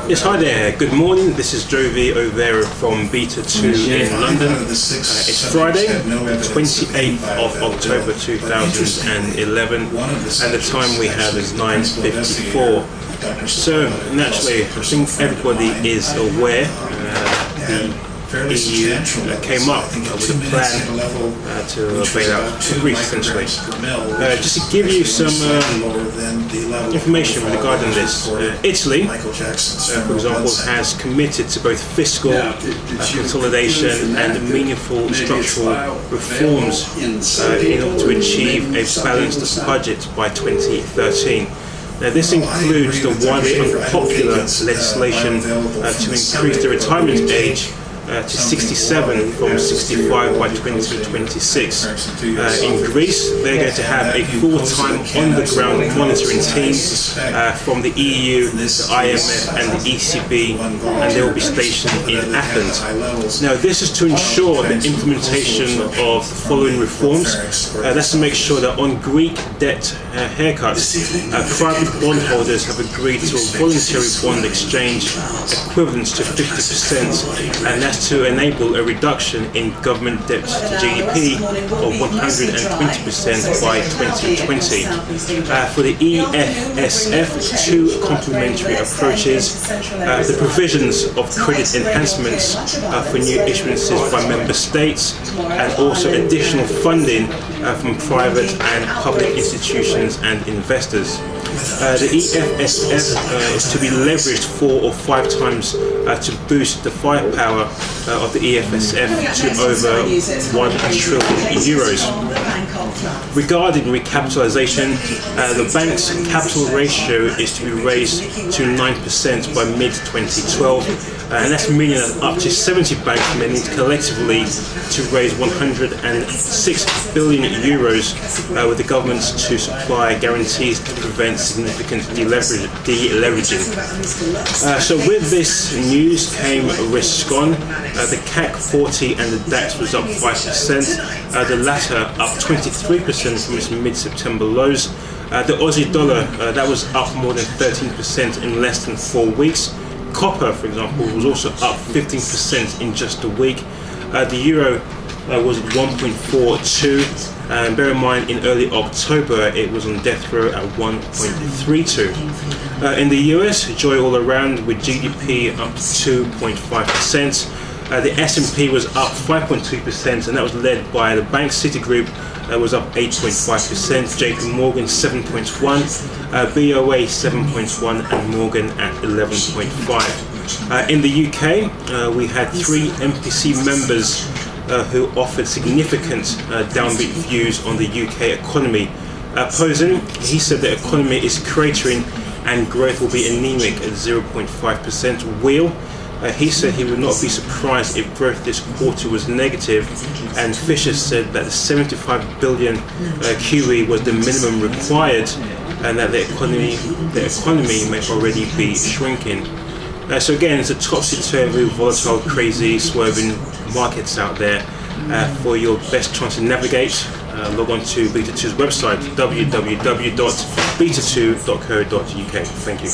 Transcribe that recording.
Yes, hi there, good morning. This is Jovi Overo from Beta 2 in London. It's Friday, the 28th of October 2011, and the time we have is 9:54. So, naturally, I think everybody is aware the EU came up with a plan to bail out Greece, essentially. Just to give you some information regarding this, Italy, for example, has committed to both fiscal consolidation and meaningful structural reforms in order to achieve a balanced budget by 2013. Now, this includes the widely unpopular legislation to increase the retirement age to 67 from 65 by 2026. In Greece, they're going to have a full-time on-the-ground monitoring team from the EU, the IMF and the ECB, and they will be stationed in Athens. Now, this is to ensure the implementation of the following reforms. That's to make sure that on Greek debt haircuts, private bondholders have agreed to a voluntary bond exchange equivalent to 50%, and that's to enable a reduction in government debt to GDP of 120% by 2020. For the EFSF, two complementary approaches, the provisions of credit enhancements for new issuances by member states, and also additional funding from private and public institutions and investors. The EFSF is to be leveraged 4 or 5 times to boost the firepower of the EFSF to over €1 trillion. Regarding recapitalisation, the bank's capital ratio is to be raised to 9% by mid-2012, and that's meaning that up to 70 banks may need collectively to raise €106 billion with the government to supply guarantees to prevent significant deleveraging. So with this news came risk on. The CAC 40 and the DAX was up 5%, the latter up 23% from its mid-September lows. The Aussie dollar, that was up more than 13% in less than 4 weeks. Copper, for example, was also up 15% in just a week. The euro was 1.42, and bear in mind in early October it was on death row at 1.32. In the US, joy all around with GDP up 2.5%. The S&P was up 5.2%, and that was led by the bank Citigroup, was up 8.5%, JP Morgan 7.1%, BOA 7.1%, and Morgan at 11.5%. In the UK, we had 3 MPC members who offered significant downbeat views on the UK economy. Posen, he said the economy is cratering and growth will be anemic at 0.5%. Wheel, he said he would not be surprised if growth this quarter was negative, and Fisher said that the 75 billion QE was the minimum required, and that the economy may already be shrinking. So again, it's a topsy-turvy, volatile, crazy, swerving markets out there. For your best chance to navigate, log on to Beta 2's website, www.beta2.co.uk. Thank you.